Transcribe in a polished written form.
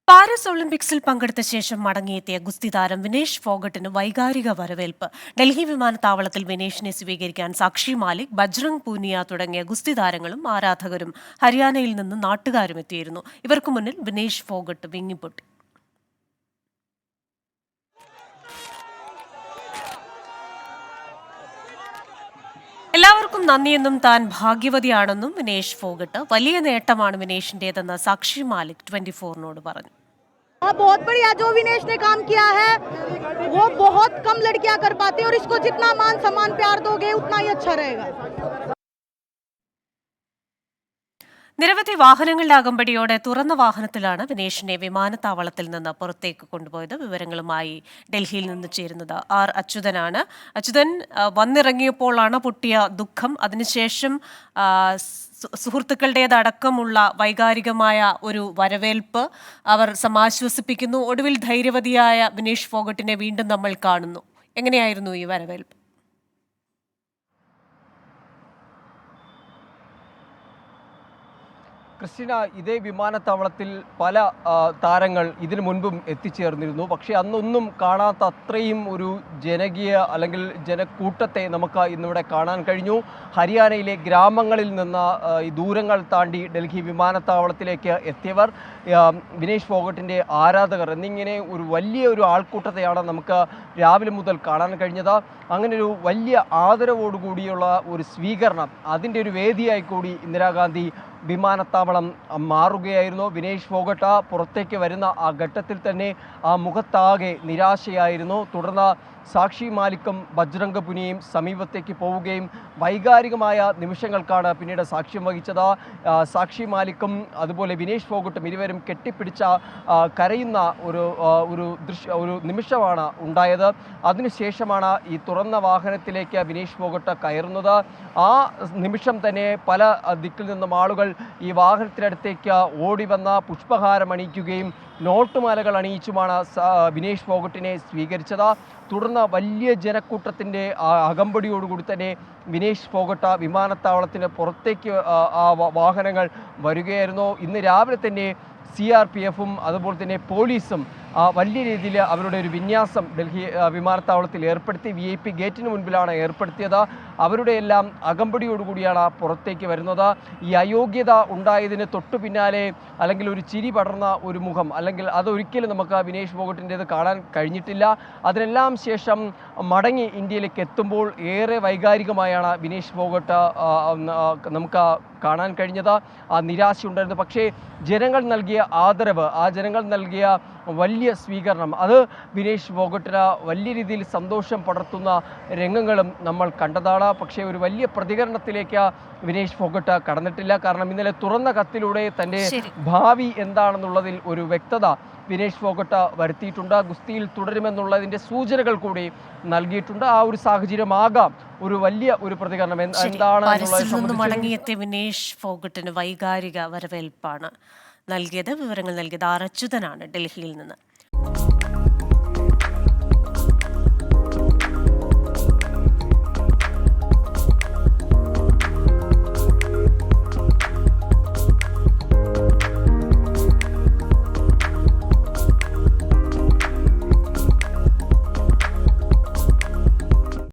Paris ഒളിമ്പിക്സിൽ പങ്കെടുത്ത ശേഷം മടങ്ങിയെത്തിയ ഗുസ്തി താരം വിനേഷ് ഫോഗട്ടിന് വൈകാരിക വരവേൽപ്പ്. ഡൽഹി വിമാനത്താവളത്തിൽ വിനേഷിനെ സ്വീകരിക്കാൻ സാക്ഷി മാലിക്, ബജ്രംഗ് പൂനിയ തുടങ്ങിയ ഗുസ്തി താരങ്ങളും ആരാധകരും ഹരിയാനയിൽ നിന്ന് നാട്ടുകാരും എത്തിയിരുന്നു. ഇവർക്ക് മുന്നിൽ വിനേഷ് ഫോഗട്ട് വിങ്ങിപ്പൊട്ടി. എല്ലാവർക്കും നന്ദിയെന്നും താൻ ഭാഗ്യവതിയാണെന്നും വിനേഷ് ഫോഗട്ട്. വലിയ നേട്ടമാണ് വിനേഷിന്റേതെന്ന് സാക്ഷി മാലിക് 24-നോട് പറഞ്ഞു. बहुत बढ़िया जो विनेश ने काम किया है वो बहुत कम लड़कियां कर पाती हैं और इसको जितना मान सम्मान प्यार दोगे उतना ही अच्छा रहेगा. നിരവധി വാഹനങ്ങളുടെ അകമ്പടിയോടെ തുറന്ന വാഹനത്തിലാണ് വിനേഷിനെ വിമാനത്താവളത്തിൽ നിന്ന് പുറത്തേക്ക് കൊണ്ടുപോയത്. വിവരങ്ങളുമായി ഡൽഹിയിൽ നിന്ന് ചേരുന്നത് ആർ അച്യുതനാണ്. അച്യുതൻ, വന്നിറങ്ങിയപ്പോഴാണ് പൊട്ടിയ ദുഃഖം. അതിനുശേഷം സുഹൃത്തുക്കളുടേതടക്കമുള്ള വൈകാരികമായ ഒരു വരവേൽപ്പ് അവർ സമാശ്വസിപ്പിക്കുന്നു. ഒടുവിൽ ധൈര്യവതിയായ വിനേഷ് ഫോഗട്ടിനെ വീണ്ടും നമ്മൾ കാണുന്നു. എങ്ങനെയായിരുന്നു ഈ വരവേൽപ്പ്? ക്രിസ്റ്റീന, ഇതേ വിമാനത്താവളത്തിൽ പല താരങ്ങൾ ഇതിനു മുൻപും എത്തിച്ചേർന്നിരുന്നു. പക്ഷേ അന്നൊന്നും കാണാത്ത അത്രയും ഒരു ജനകീയ അല്ലെങ്കിൽ ജനക്കൂട്ടത്തെ നമുക്ക് ഇന്നിവിടെ കാണാൻ കഴിഞ്ഞു. ഹരിയാനയിലെ ഗ്രാമങ്ങളിൽ നിന്ന് ഈ ദൂരങ്ങൾ താണ്ടി ഡൽഹി വിമാനത്താവളത്തിലേക്ക് എത്തിയവർ, വിനേഷ് ഫോഗട്ടിൻ്റെ ആരാധകർ എന്നിങ്ങനെ ഒരു വലിയ ഒരു ആൾക്കൂട്ടത്തെയാണ് നമുക്ക് രാവിലെ മുതൽ കാണാൻ കഴിഞ്ഞത്. അങ്ങനെ ഒരു വലിയ ആദരവോടുകൂടിയുള്ള ഒരു സ്വീകരണം, അതിൻ്റെ ഒരു വേദിയായി കൂടി ഇന്ദിരാഗാന്ധി വിമാനത്താവളം മാറുകയായിരുന്നു. വിനേഷ് ഫോഗട്ട പുറത്തേക്ക് വരുന്ന ആ ഘട്ടത്തിൽ തന്നെ ആ മുഖത്താകെ നിരാശയായിരുന്നു. തുടർന്ന് സാക്ഷി മാലിക്കും ബജ്രംഗ് പുനിയയും സമീപത്തേക്ക് പോവുകയും വൈകാരികമായ നിമിഷങ്ങൾക്കാണ് പിന്നീട് സാക്ഷ്യം വഹിച്ചത്. സാക്ഷി മാലിക്കും അതുപോലെ വിനേഷ് ഫോഗട്ടും ഇരുവരും കെട്ടിപ്പിടിച്ച കരയുന്ന ഒരു നിമിഷമാണ് ഉണ്ടായത്. അതിനുശേഷമാണ് ഈ തുറന്ന വാഹനത്തിലേക്ക് വിനേഷ് ഫോഗട്ട് കയറുന്നത്. ആ നിമിഷം തന്നെ പല ദിക്കിൽ നിന്നും ആളുകൾ ഈ വാഹനത്തിനടുത്തേക്ക് ഓടി വന്ന പുഷ്പഹാരം അണിയിക്കുകയും നോട്ടുമാലകൾ അണിയിച്ചുമാണ് വിനേഷ് ഫോഗട്ടിനെ സ്വീകരിച്ചത്. തുടർന്ന് വലിയ ജനക്കൂട്ടത്തിൻ്റെ അകമ്പടിയോടുകൂടി തന്നെ വിനേഷ് ഫോഗട്ട വിമാനത്താവളത്തിന് പുറത്തേക്ക് വാഹനങ്ങൾ വരികയായിരുന്നു. ഇന്ന് രാവിലെ തന്നെ CRPFും അതുപോലെ തന്നെ പോലീസും വലിയ രീതിയിൽ അവരുടെ ഒരു വിന്യാസം ഡൽഹി വിമാനത്താവളത്തിൽ ഏർപ്പെടുത്തി. VIP ഗേറ്റിന് മുൻപിലാണ് ഏർപ്പെടുത്തിയത്. അവരുടെ എല്ലാം അകമ്പടിയോടുകൂടിയാണ് പുറത്തേക്ക് വരുന്നത്. ഈ അയോഗ്യത ഉണ്ടായതിന് തൊട്ടു പിന്നാലെ അല്ലെങ്കിൽ ഒരു ചിരി പടർന്ന ഒരു മുഖം, അല്ലെങ്കിൽ അതൊരിക്കലും നമുക്ക് വിനേഷ് ഫോഗട്ടിൻ്റേത് കാണാൻ കഴിഞ്ഞിട്ടില്ല. അതിനെല്ലാം ശേഷം മടങ്ങി ഇന്ത്യയിലേക്ക് എത്തുമ്പോൾ ഏറെ വൈകാരികമായാണ് വിനേഷ് ഫോഗട്ട് നമുക്ക് കാണാൻ കഴിഞ്ഞത്. ആ നിരാശയുണ്ടായിരുന്നു. പക്ഷേ ജനങ്ങൾ നൽകിയ ആദരവ്, ആ ജനങ്ങൾ നൽകിയ വലിയ സ്വീകരണം, അത് വിനേഷ് ഫോഗട്ടിന് വലിയ രീതിയിൽ സന്തോഷം പടർത്തുന്ന രംഗങ്ങളും നമ്മൾ കണ്ടതാണ്. പക്ഷേ ഒരു വലിയ പ്രതികരണത്തിലേക്ക് വിനേഷ് ഫോഗട്ട് കടന്നിട്ടില്ല. കാരണം ഇന്നലെ തുറന്ന കത്തിലൂടെ തൻ്റെ ഭാവി എന്താണെന്നുള്ളതിൽ ഒരു വ്യക്തത വിനേഷ് ഫോഗട്ട് വരുത്തിയിട്ടുണ്ട്. ഗുസ്തിയിൽ തുടരുമെന്നുള്ളതിൻ്റെ സൂചനകൾ കൂടി നൽകിയിട്ടുണ്ട്. ആ ഒരു സാഹചര്യമാകാം ഒരു വലിയ ഒരു പ്രതികരണം എന്താണ് മടങ്ങിയെത്തിയ വിനേഷ് ഫോഗട്ടിന് വൈകാരിക വരവേൽപ്പാണ് നൽകിയത്. വിവരങ്ങൾ നൽകിയത് ആർ അച്യുതനാണ് ഡൽഹിയിൽ നിന്ന്.